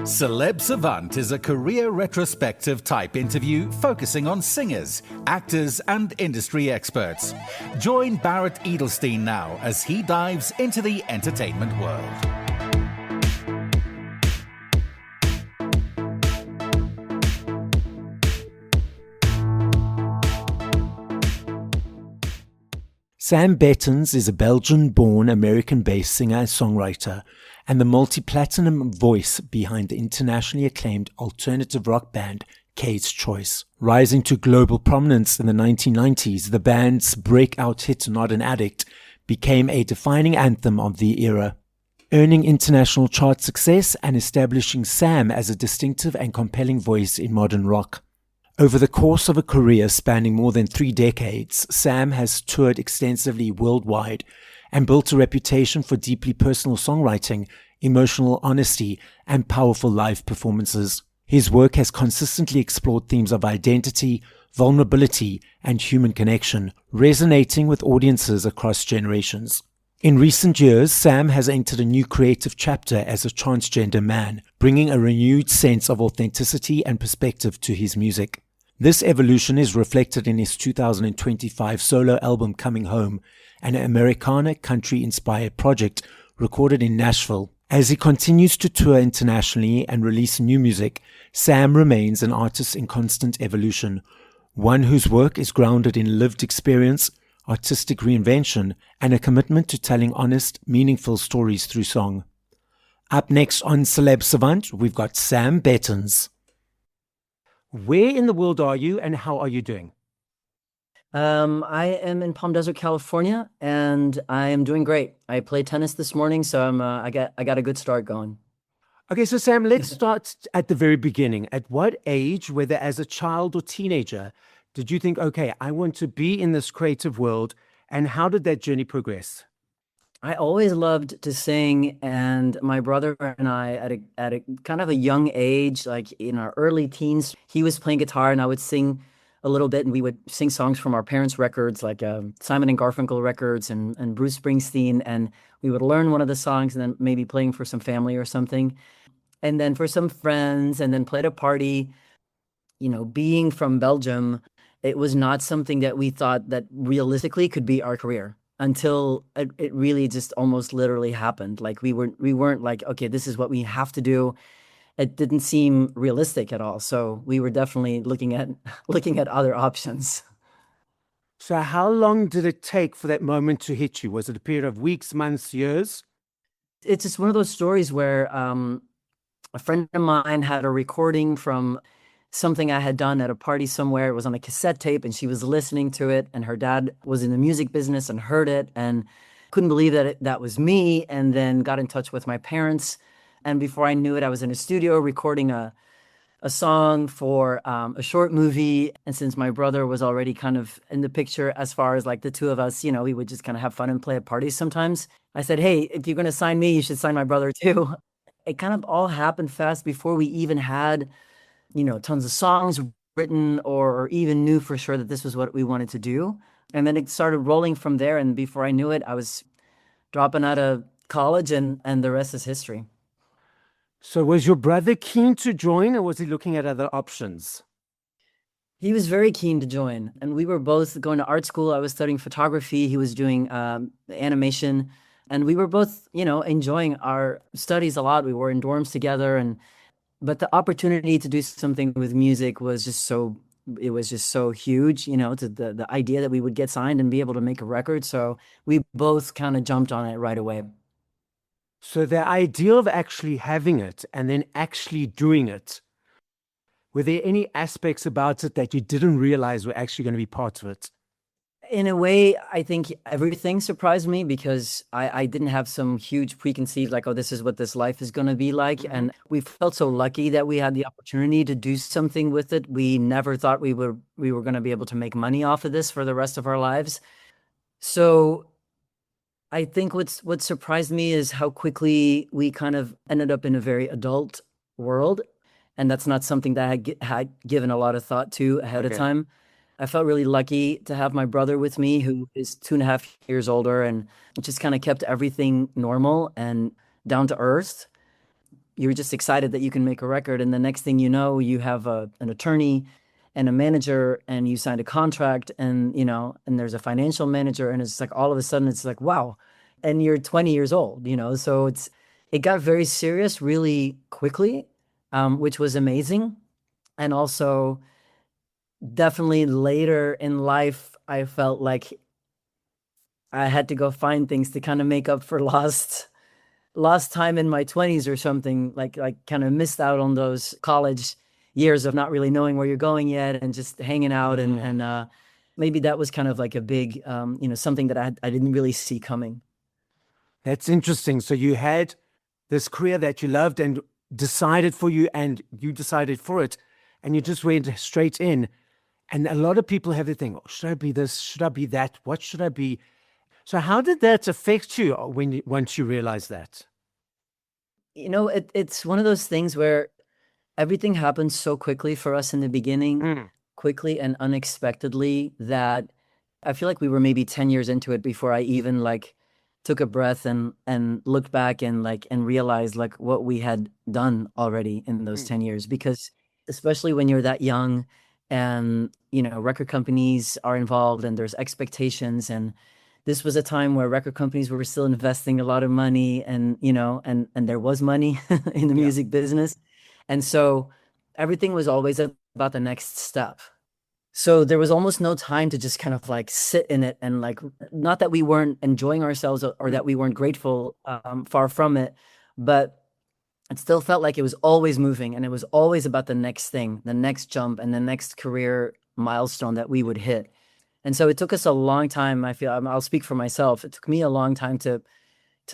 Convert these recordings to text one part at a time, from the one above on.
Celeb Savant is a career retrospective type interview focusing on singers, actors, and industry experts. Join Barrett Edelstein now as he dives into the entertainment world. Sam Bettens is a Belgian-born American-based singer-songwriter and the multi-platinum voice behind the internationally acclaimed alternative rock band Kate's Choice. Rising to global prominence in the 1990s, the band's breakout hit Not an Addict became a defining anthem of the era, earning international chart success and establishing Sam as a distinctive and compelling voice in modern rock. Over the course of a career spanning more than 3 decades, Sam has toured extensively worldwide and built a reputation for deeply personal songwriting, emotional honesty, and powerful live performances. His work has consistently explored themes of identity, vulnerability, and human connection, resonating with audiences across generations. In recent years, Sam has entered a new creative chapter as a transgender man, bringing a renewed sense of authenticity and perspective to his music. This evolution is reflected in his 2025 solo album Coming Home, an Americana country-inspired project recorded in Nashville. As he continues to tour internationally and release new music, Sam remains an artist in constant evolution, one whose work is grounded in lived experience, artistic reinvention, and a commitment to telling honest, meaningful stories through song. Up next on Celeb Savant, we've got Sam Bettens. Where in the world are you and how are you doing? I am in Palm Desert, California, and I am doing great. I played tennis this morning, so I got a good start going. Okay, so Sam, let's start at the very beginning. At what age, whether as a child or teenager, did you think, okay, I want to be in this creative world, and how did that journey progress? I always loved to sing, and my brother and I, at a kind of a young age, like in our early teens, he was playing guitar, and I would sing a little bit, and we would sing songs from our parents' records, like Simon and Garfunkel records and Bruce Springsteen, and we would learn one of the songs and then maybe playing for some family or something, and then for some friends, and then play at a party. You know, being from Belgium, it was not something that we thought that realistically could be our career until it really just almost literally happened. Like we weren't like, okay, this is what we have to do. It didn't seem realistic at all. So we were definitely looking at other options. So how long did it take for that moment to hit you? Was it a period of weeks, months, years? It's just one of those stories where a friend of mine had a recording from something I had done at a party somewhere. It was on a cassette tape, and she was listening to it, and her dad was in the music business and heard it and couldn't believe that that was me, and then got in touch with my parents. And before I knew it, I was in a studio recording a song for a short movie. And since my brother was already kind of in the picture, as far as like the two of us, you know, we would just kind of have fun and play at parties sometimes. I said, hey, if you're going to sign me, you should sign my brother too. It kind of all happened fast before we even had, you know, tons of songs written or even knew for sure that this was what we wanted to do. And then it started rolling from there. And before I knew it, I was dropping out of college, and the rest is history. So was your brother keen to join, or was he looking at other options? He was very keen to join, and we were both going to art school. I was studying photography. He was doing animation, and we were both, you know, enjoying our studies a lot. We were in dorms together, but the opportunity to do something with music was just so huge, you know, to the idea that we would get signed and be able to make a record. So we both kind of jumped on it right away. So the idea of actually having it and then actually doing it, were there any aspects about it that you didn't realize were actually going to be part of it? In a way, I think everything surprised me because I didn't have some huge preconceived, like, oh, this is what this life is going to be like. And we felt so lucky that we had the opportunity to do something with it. We never thought we were going to be able to make money off of this for the rest of our lives. So I think what surprised me is how quickly we kind of ended up in a very adult world. And that's not something that I had given a lot of thought to ahead of time. I felt really lucky to have my brother with me, who is 2.5 years older, and it just kind of kept everything normal and down to earth. you're just excited that you can make a record, and the next thing you know, you have an attorney and a manager, and you signed a contract, and and there's a financial manager, and it's like all of a sudden it's like, wow. And you're 20 years old, so it got very serious really quickly, which was amazing. And also definitely later in life, I felt like I had to go find things to kind of make up for lost time in my 20s or something, like kind of missed out on those college years of not really knowing where you're going yet and just hanging out. And maybe that was kind of like a big, something that I didn't really see coming. That's interesting. So you had this career that you loved and decided for you, and you decided for it, and you just went straight in. And a lot of people have the thing, oh, should I be this? Should I be that? What should I be? So how did that affect you once you realized that? It's one of those things where everything happened so quickly for us in the beginning, quickly and unexpectedly, that I feel like we were maybe 10 years into it before I even like took a breath and looked back and realized like what we had done already in those 10 years. Because especially when you're that young and, record companies are involved and there's expectations, and this was a time where record companies were still investing a lot of money, and, and there was money in the music business. And so everything was always about the next step. So there was almost no time to just kind of like sit in it and like, not that we weren't enjoying ourselves or that we weren't grateful, far from it, but it still felt like it was always moving, and it was always about the next thing, the next jump, and the next career milestone that we would hit. And so it took us a long time. I feel I'll speak for myself. It took me a long time to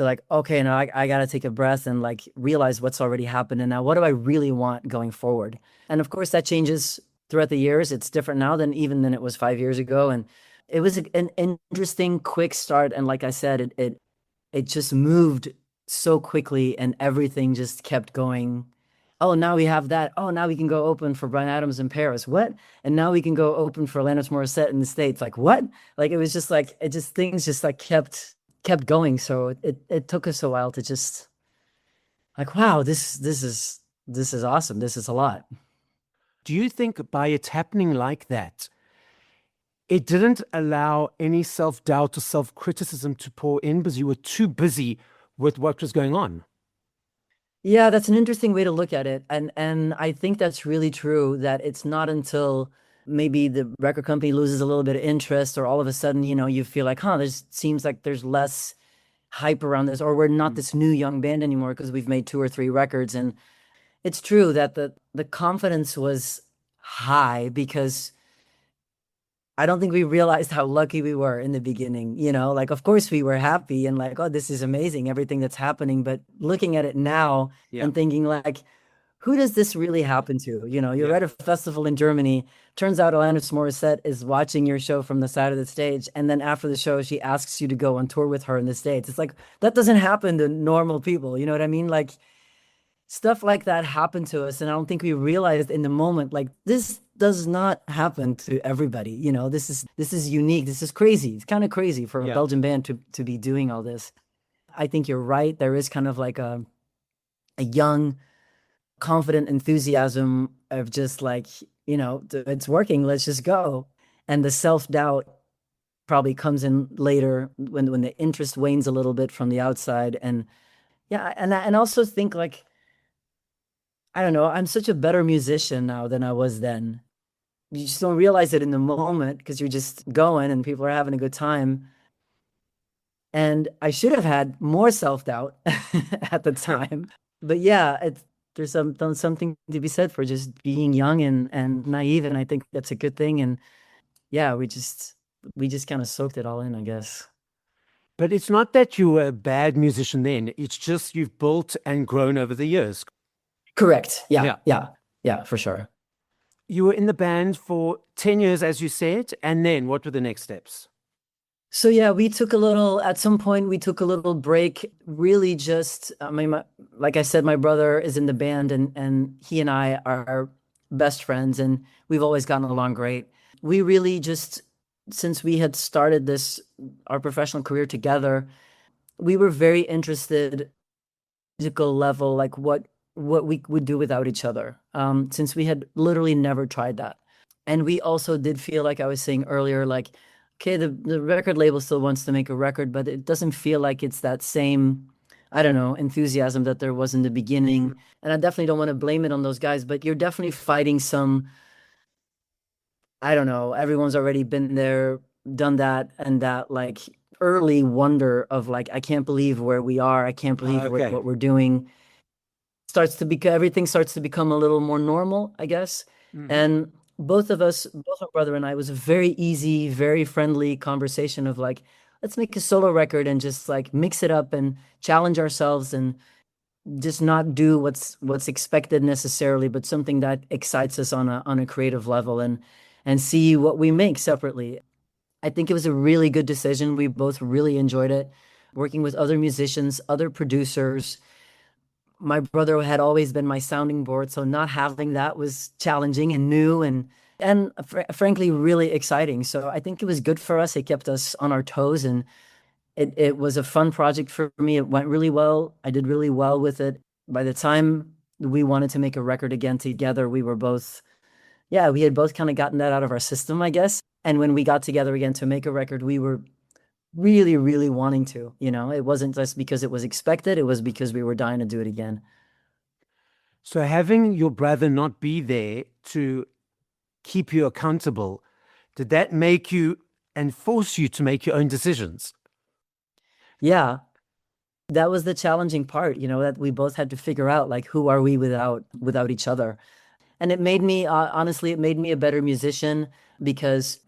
like, okay, now I got to take a breath and like realize what's already happened. And now what do I really want going forward? And of course that changes throughout the years. It's different now than it was 5 years ago. And it was an interesting, quick start. And like I said, it just moved so quickly, and everything just kept going. Oh, now we have that. Oh, now we can go open for Bryan Adams in Paris. What? And now we can go open for Alanis Morissette in the States. Like what? Like it was just like things just like kept going. So it took us a while to just like, wow, this is awesome. This is a lot. Do you think by it happening like that, it didn't allow any self-doubt or self-criticism to pour in because you were too busy with what was going on? Yeah, that's an interesting way to look at it. And I think that's really true, that it's not until maybe the record company loses a little bit of interest, or all of a sudden, you feel like, seems like there's less hype around this, or we're not this new young band anymore because we've made 2 or 3 records. And it's true that the confidence was high, because I don't think we realized how lucky we were in the beginning. Like, of course we were happy and like, oh, this is amazing, everything that's happening. But looking at it now and thinking like, who does this really happen to? You're at a festival in Germany. Turns out Alanis Morissette is watching your show from the side of the stage. And then after the show, she asks you to go on tour with her in the States. It's like, that doesn't happen to normal people. You know what I mean? Like, stuff like that happened to us. And I don't think we realized in the moment, like, this does not happen to everybody. This is unique. This is crazy. It's kind of crazy for a Belgian band to be doing all this. I think you're right. There is kind of like a young, confident enthusiasm of just like, it's working, let's just go. And the self-doubt probably comes in later when the interest wanes a little bit from the outside. And yeah, and I also think like, I don't know, I'm such a better musician now than I was then. You just don't realize it in the moment because you're just going and people are having a good time. And I should have had more self-doubt at the time. But yeah, there's something to be said for just being young and naive. And I think that's a good thing. And yeah, we just kind of soaked it all in, I guess. But it's not that you were a bad musician then. It's just you've built and grown over the years. Correct. Yeah, for sure. You were in the band for 10 years, as you said. And then what were the next steps? So yeah, at some point we took a little break, really just, I mean, like I said, my brother is in the band and he and I are best friends and we've always gotten along great. We really just, since we had started our professional career together, we were very interested musical level, like what what we would do without each other, since we had literally never tried that. And we also did feel like I was saying earlier, like, okay, the record label still wants to make a record, but it doesn't feel like it's that same, I don't know, enthusiasm that there was in the beginning. And I definitely don't want to blame it on those guys, but you're definitely fighting some, I don't know, everyone's already been there, done that, and that like early wonder of like, I can't believe where we are. I can't believe Okay. what we're doing. Starts to become Everything starts to become a little more normal, I guess. Mhm. And both of us, both my brother and I, was a very easy, very friendly conversation of like, let's make a solo record and just like mix it up and challenge ourselves and just not do what's expected necessarily, but something that excites us on a creative level and see what we make separately. I think it was a really good decision. We both really enjoyed it. Working with other musicians, other producers. My brother had always been my sounding board, so not having that was challenging and new and frankly really exciting. So I think it was good for us. It kept us on our toes, and it was a fun project for me. It went really well. I did really well with it. By the time we wanted to make a record again together, we were both, yeah, we had both kind of gotten that out of our system, I guess. And when we got together again to make a record, we were really, really wanting to, it wasn't just because it was expected, it was because we were dying to do it again. So having your brother not be there to keep you accountable, did that make you and force you to make your own decisions? Yeah, that was the challenging part, that we both had to figure out like who are we without each other. And it made me honestly, it made me a better musician because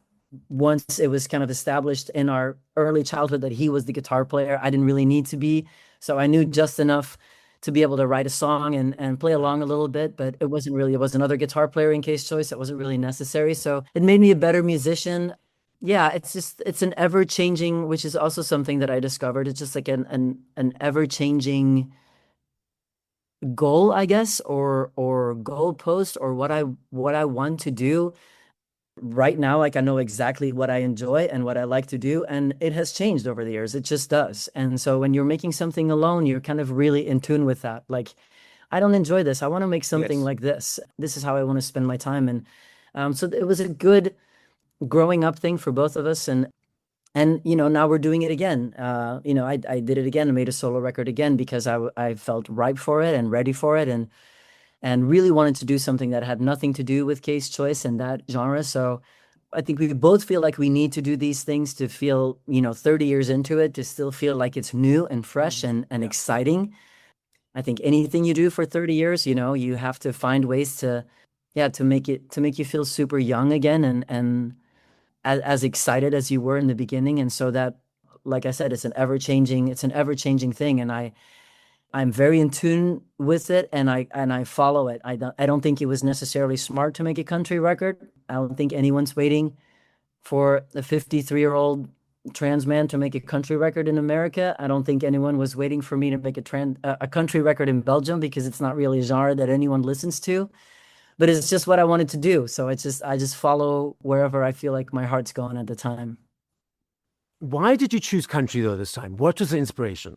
once it was kind of established in our early childhood that he was the guitar player, I didn't really need to be. So I knew just enough to be able to write a song and play along a little bit, but it was another guitar player in Case Choice. That wasn't really necessary. So it made me a better musician. Yeah, it's an ever changing, which is also something that I discovered. It's just like an ever changing goal, I guess, or goalpost, or what I want to do right now. Like I know exactly what I enjoy and what I like to do, and it has changed over the years. It just does. And so when you're making something alone, you're kind of really in tune with that. Like, I don't enjoy this. I want to make something Yes. like this. This is how I want to spend my time. And so it was a good growing up thing for both of us. And now we're doing it again. I did it again and made a solo record again because I felt ripe for it and ready for it, and really wanted to do something that had nothing to do with Case Choice and that genre. So I think we both feel like we need to do these things to feel, 30 years into it, to still feel like it's new and fresh and Yeah. exciting. I think anything you do for 30 years, you have to find ways to, yeah, to make you feel super young again and as excited as you were in the beginning. And so that, like I said, it's an ever-changing thing. And I'm very in tune with it, and I follow it. I don't think it was necessarily smart to make a country record. I don't think anyone's waiting for a 53-year-old trans man to make a country record in America. I don't think anyone was waiting for me to make a country record in Belgium, because it's not really a genre that anyone listens to. But it's just what I wanted to do. So I just follow wherever I feel like my heart's going at the time. Why did you choose country though this time? What was the inspiration?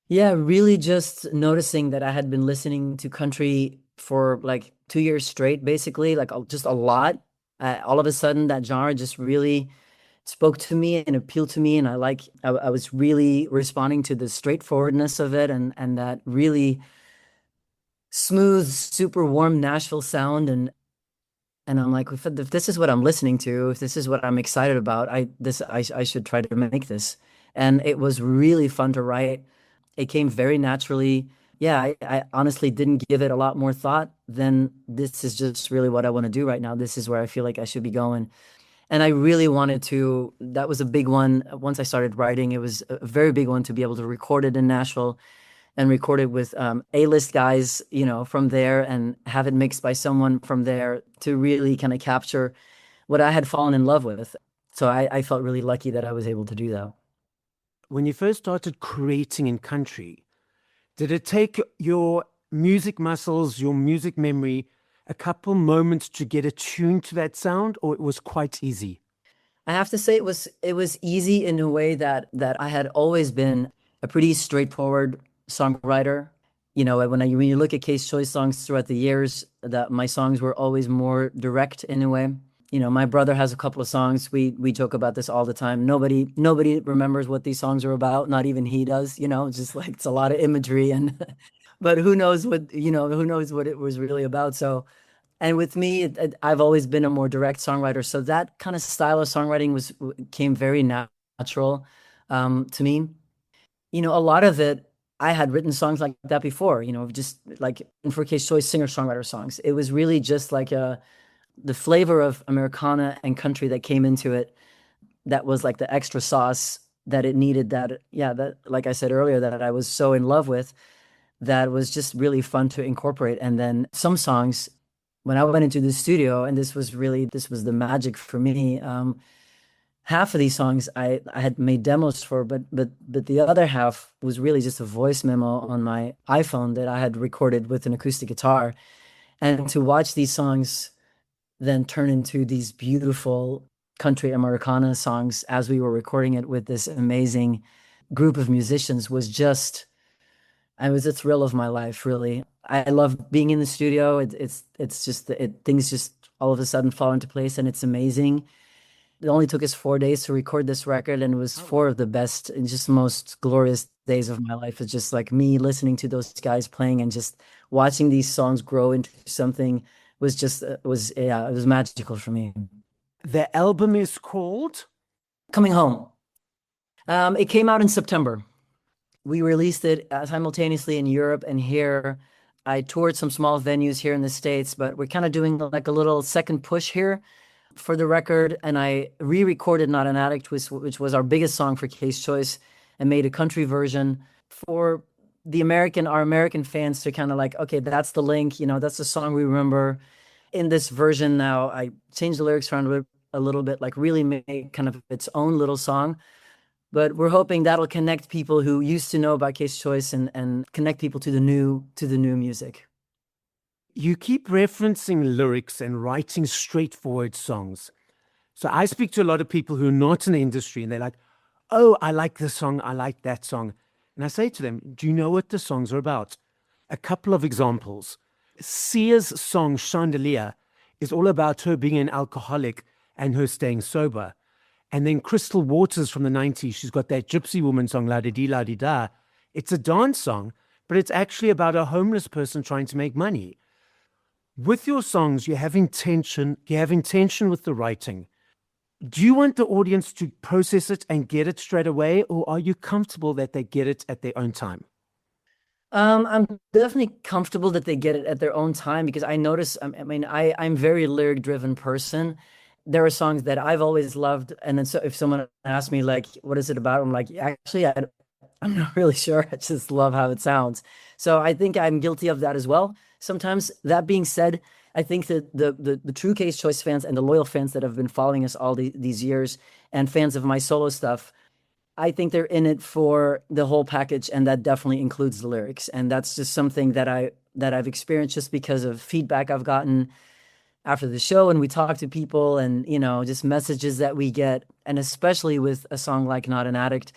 Yeah, really just noticing that I had been listening to country for like 2 years straight, basically, like just a lot. All of a sudden, that genre just really spoke to me and appealed to me, and I was really responding to the straightforwardness of it and that really smooth, super warm Nashville sound, and I'm like, if this is what I'm listening to, if this is what I'm excited about, I should try to make this. And it was really fun to write. It came very naturally. Yeah, I honestly didn't give it a lot more thought than this is just really what I want to do right now. This is where I feel like I should be going. And I really wanted to, that was a big one. Once I started writing, it was a very big one to be able to record it in Nashville and record it with A-list guys, from there, and have it mixed by someone from there to really kind of capture what I had fallen in love with. So I felt really lucky that I was able to do that. When you first started creating in country, did it take your music muscles, your music memory, a couple moments to get attuned to that sound, or it was quite easy? I have to say it was easy in a way that I had always been a pretty straightforward songwriter. when you look at Case Choice songs throughout the years, that my songs were always more direct in a way. My brother has a couple of songs. We joke about this all the time. Nobody remembers what these songs are about. Not even he does. It's just like it's a lot of imagery and, but who knows what it was really about. So, and with me, I've always been a more direct songwriter. So that kind of style of songwriting came very natural to me. A lot of it, I had written songs like that before, just like for Case Choice singer-songwriter songs. It was really just like the flavor of Americana and country that came into it. That was like the extra sauce that it needed, that like I said earlier, that I was so in love with, that was just really fun to incorporate. And then some songs, when I went into the studio, and this was the magic for me. Half of these songs I had made demos for, but the other half was really just a voice memo on my iPhone that I had recorded with an acoustic guitar. And to watch these songs then turn into these beautiful country Americana songs as we were recording it with this amazing group of musicians it was a thrill of my life, really. I love being in the studio. It's just things just all of a sudden fall into place, and it's amazing. It only took us 4 days to record this record, and it was four of the best and just most glorious days of my life. It's just like me listening to those guys playing and just watching these songs grow into something it was magical for me. The album is called Coming Home. It came out in September. We released it simultaneously in Europe and here. I toured some small venues here in the States, but we're kind of doing like a little second push here for the record. And I re-recorded Not an Addict, which was our biggest song for Case Choice, and made a country version for our American fans to kind of like, okay, that's the link, that's the song we remember. In this version now, I changed the lyrics around a little bit, like really make kind of its own little song. But we're hoping that'll connect people who used to know about Case Choice and connect people to the new music. You keep referencing lyrics and writing straightforward songs. So I speak to a lot of people who are not in the industry, and they're like, oh, I like this song, I like that song. And I say to them, do you know what the songs are about? A couple of examples. Sia's song Chandelier is all about her being an alcoholic and her staying sober. And then Crystal Waters from the 90s, she's got that Gypsy Woman song, La Di Di La Di Da. It's a dance song, but it's actually about a homeless person trying to make money. With your songs, you have intention with the writing. Do you want the audience to process it and get it straight away, or are you comfortable that they get it at their own time? I'm definitely comfortable that they get it at their own time, because I notice, I'm a very lyric driven person. There are songs that I've always loved. And then so if someone asks me like, what is it about? I'm like, actually, I'm not really sure. I just love how it sounds. So I think I'm guilty of that as well. Sometimes. That being said, I think that the true Case Choice fans and the loyal fans that have been following us all these years, and fans of my solo stuff, I think they're in it for the whole package, and that definitely includes the lyrics. And that's just something that I've experienced just because of feedback I've gotten after the show, and we talk to people, and just messages that we get, and especially with a song like Not an Addict,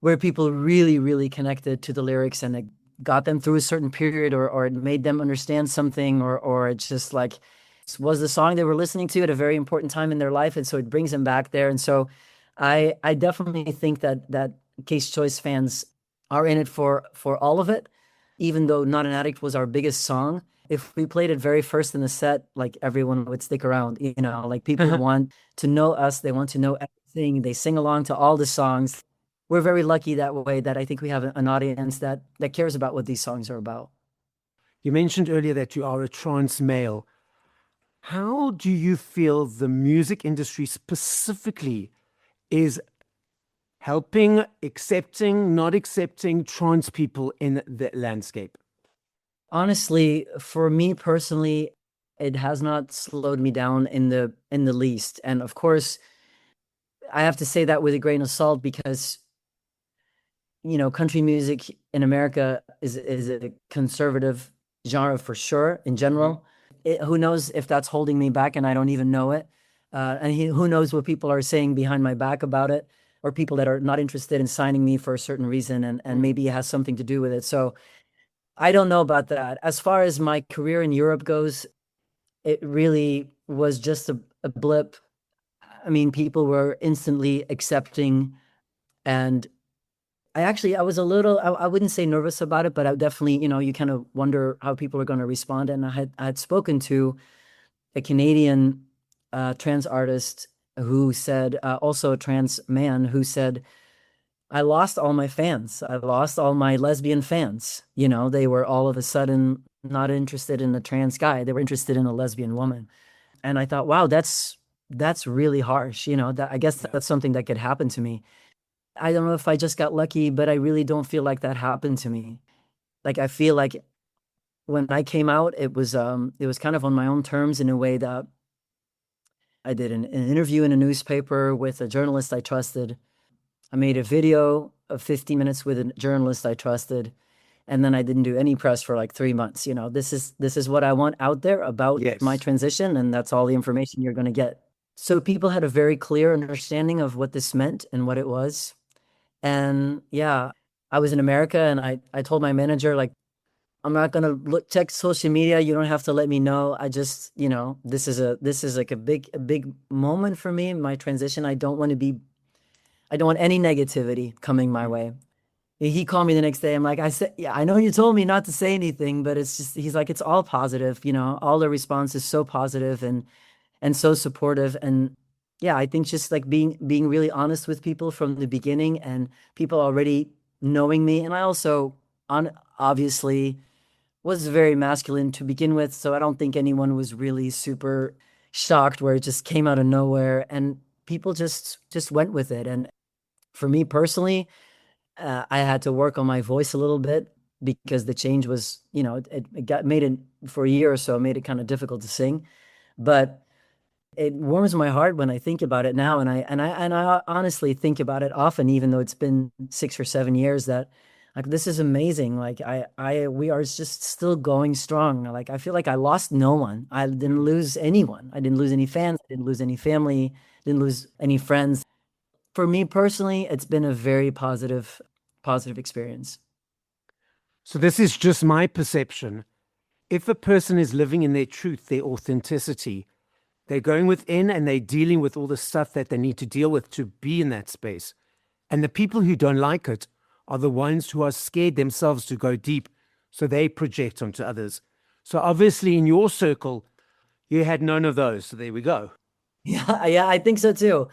where people really, really connected to the lyrics, and it got them through a certain period, or it made them understand something, or it's just like it was the song they were listening to at a very important time in their life, and so it brings them back there. And so I definitely think that Case Choice fans are in it for all of it, even though Not an Addict was our biggest song. If we played it very first in the set, like everyone would stick around, like people want to know us. They want to know everything. They sing along to all the songs. We're very lucky that way, that I think we have an audience that cares about what these songs are about. You mentioned earlier that you are a trans male. How do you feel the music industry specifically is helping, accepting, not accepting trans people in the landscape? Honestly, for me personally, it has not slowed me down in the least. And of course, I have to say that with a grain of salt, because country music in America is a conservative genre for sure in general. Who knows if that's holding me back, and I don't even know it. Who knows what people are saying behind my back about it, or people that are not interested in signing me for a certain reason, and maybe it has something to do with it. So I don't know about that. As far as my career in Europe goes, it really was just a blip. I mean, people were instantly accepting, and I was a little, I wouldn't say nervous about it, but I definitely, you kind of wonder how people are going to respond. And I had spoken to a Canadian trans artist who said, also a trans man who said, I lost all my fans. I lost all my lesbian fans. They were all of a sudden not interested in a trans guy. They were interested in a lesbian woman. And I thought, wow, that's really harsh. That I guess that's something that could happen to me. I don't know if I just got lucky, but I really don't feel like that happened to me. Like I feel like when I came out, it was kind of on my own terms in a way that I did an interview in a newspaper with a journalist I trusted. I made a video of 50 minutes with a journalist I trusted, and then I didn't do any press for like 3 months. This is what I want out there about my Yes. transition, and that's all the information you're going to get. So people had a very clear understanding of what this meant and what it was. And yeah, I was in America, and I told my manager, like, I'm not gonna check social media. You don't have to let me know. I just, this is like a big moment for me in my transition. I don't want any negativity coming my way. He called me the next day. I'm like, I said, yeah, I know you told me not to say anything, but it's just, he's like, it's all positive. All the response is so positive and so supportive. And yeah, I think just like being really honest with people from the beginning, and people already knowing me. And I also obviously was very masculine to begin with, so I don't think anyone was really super shocked where it just came out of nowhere, and people just went with it. And for me personally, I had to work on my voice a little bit because the change was, it got made it for a year or so, made it kind of difficult to sing. But it warms my heart when I think about it now, and I honestly think about it often, even though it's been 6 or 7 years. That like this is amazing. Like we are just still going strong. Like I feel like I lost no one. I didn't lose anyone. I didn't lose any fans. I didn't lose any family. Didn't lose any friends. For me personally, it's been a very positive experience. So this is just my perception. If a person is living in their truth, their authenticity, they're going within and they're dealing with all the stuff that they need to deal with to be in that space. And the people who don't like it are the ones who are scared themselves to go deep, so they project onto others. So obviously in your circle, you had none of those. So there we go. Yeah, I think so too.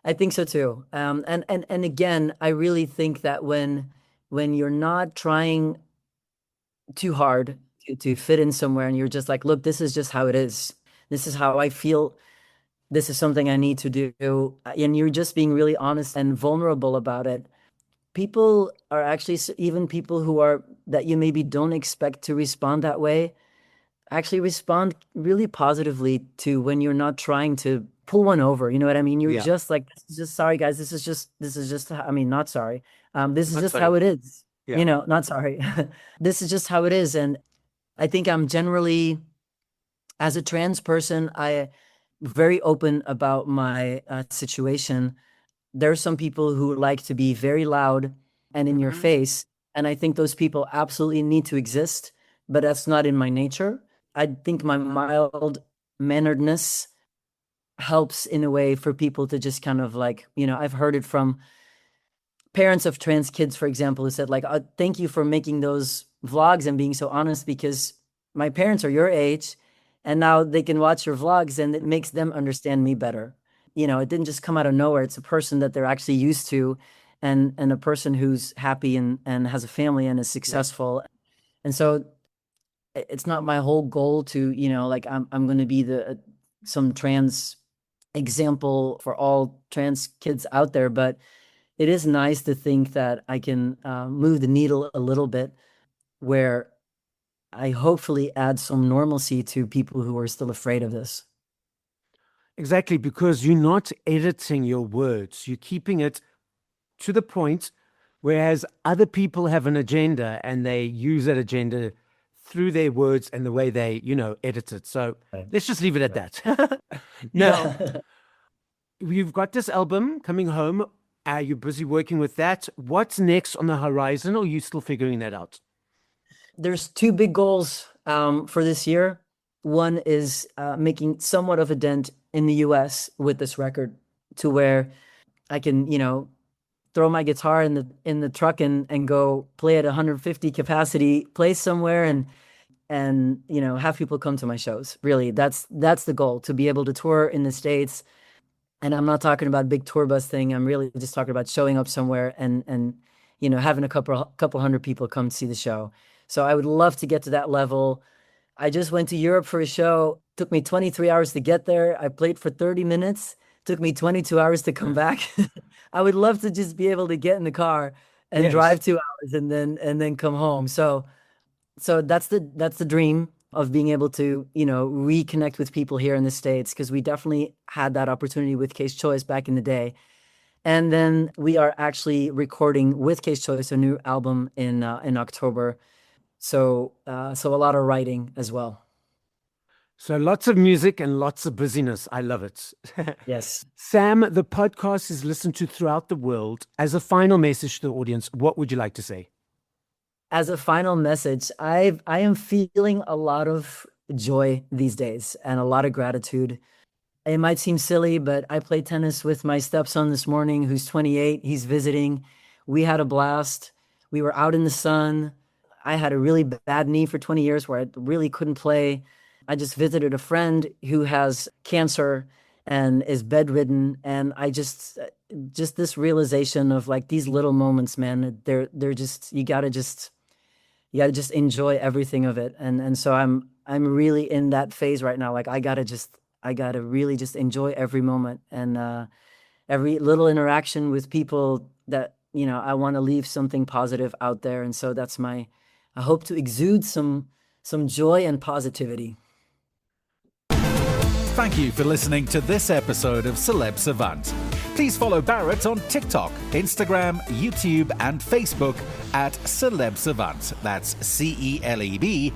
I think so too. And again, I really think that when you're not trying too hard to fit in somewhere, and you're just like, look, this is just how it is. This is how I feel. This is something I need to do. And you're just being really honest and vulnerable about it. People are actually, even people who are, that you maybe don't expect to respond that way, actually respond really positively to when you're not trying to pull one over. You know what I mean? You're Yeah. just like, this is just, sorry guys, this is just, I mean, not sorry. This is Not just sorry. how it is. Yeah. Not sorry. This is just how it is. And I think I'm generally, as a trans person, I very open about my situation. There are some people who like to be very loud and in your Mhm. face, and I think those people absolutely need to exist, but that's not in my nature. I think my mild manneredness helps in a way for people to just kind of like, I've heard it from parents of trans kids, for example, who said like, thank you for making those vlogs and being so honest, because my parents are your age and now they can watch your vlogs and it makes them understand me better. It didn't just come out of nowhere. It's a person that they're actually used to, and a person who's happy and has a family and is successful. And so it's not my whole goal to, like I'm going to be the some trans example for all trans kids out there, but it is nice to think that I can move the needle a little bit, where I hopefully add some normalcy to people who are still afraid of this. Exactly, because you're not editing your words. You're keeping it to the point, whereas other people have an agenda and they use that agenda through their words and the way they, edit it. So Right. let's just leave it at that. Now, Yeah. you've got this album coming home. You're busy working with that. What's next on the horizon, or are you still figuring that out? There's two big goals for this year. One is making somewhat of a dent in the US with this record, to where I can, throw my guitar in the truck and go play at 150 capacity place somewhere and have people come to my shows. Really, that's the goal, to be able to tour in the States. And I'm not talking about a big tour bus thing. I'm really just talking about showing up somewhere and having a couple hundred people come see the show. So I would love to get to that level. I just went to Europe for a show. Took me 23 hours to get there. I played for 30 minutes. Took me 22 hours to come back. I would love to just be able to get in the car and drive 2 hours and then come home. So that's the dream of being able to, reconnect with people here in the States, because we definitely had that opportunity with Case Choice back in the day. And then we are actually recording with Case Choice a new album in October. So a lot of writing as well. So lots of music and lots of busyness. I love it. Yes. Sam, the podcast is listened to throughout the world. As a final message to the audience, what would you like to say? As a final message, I am feeling a lot of joy these days and a lot of gratitude. It might seem silly, but I played tennis with my stepson this morning, who's 28. He's visiting. We had a blast. We were out in the sun. I had a really bad knee for 20 years where I really couldn't play. I just visited a friend who has cancer and is bedridden. And I just this realization of like these little moments, man, they're just, you gotta just enjoy everything of it. And so I'm really in that phase right now. Like I gotta really just enjoy every moment and every little interaction with people that, I want to leave something positive out there. And so I hope to exude some joy and positivity. Thank you for listening to this episode of Celeb Savant. Please follow Barrett on TikTok, Instagram, YouTube, and Facebook at Celeb Savant. That's CelebSavant.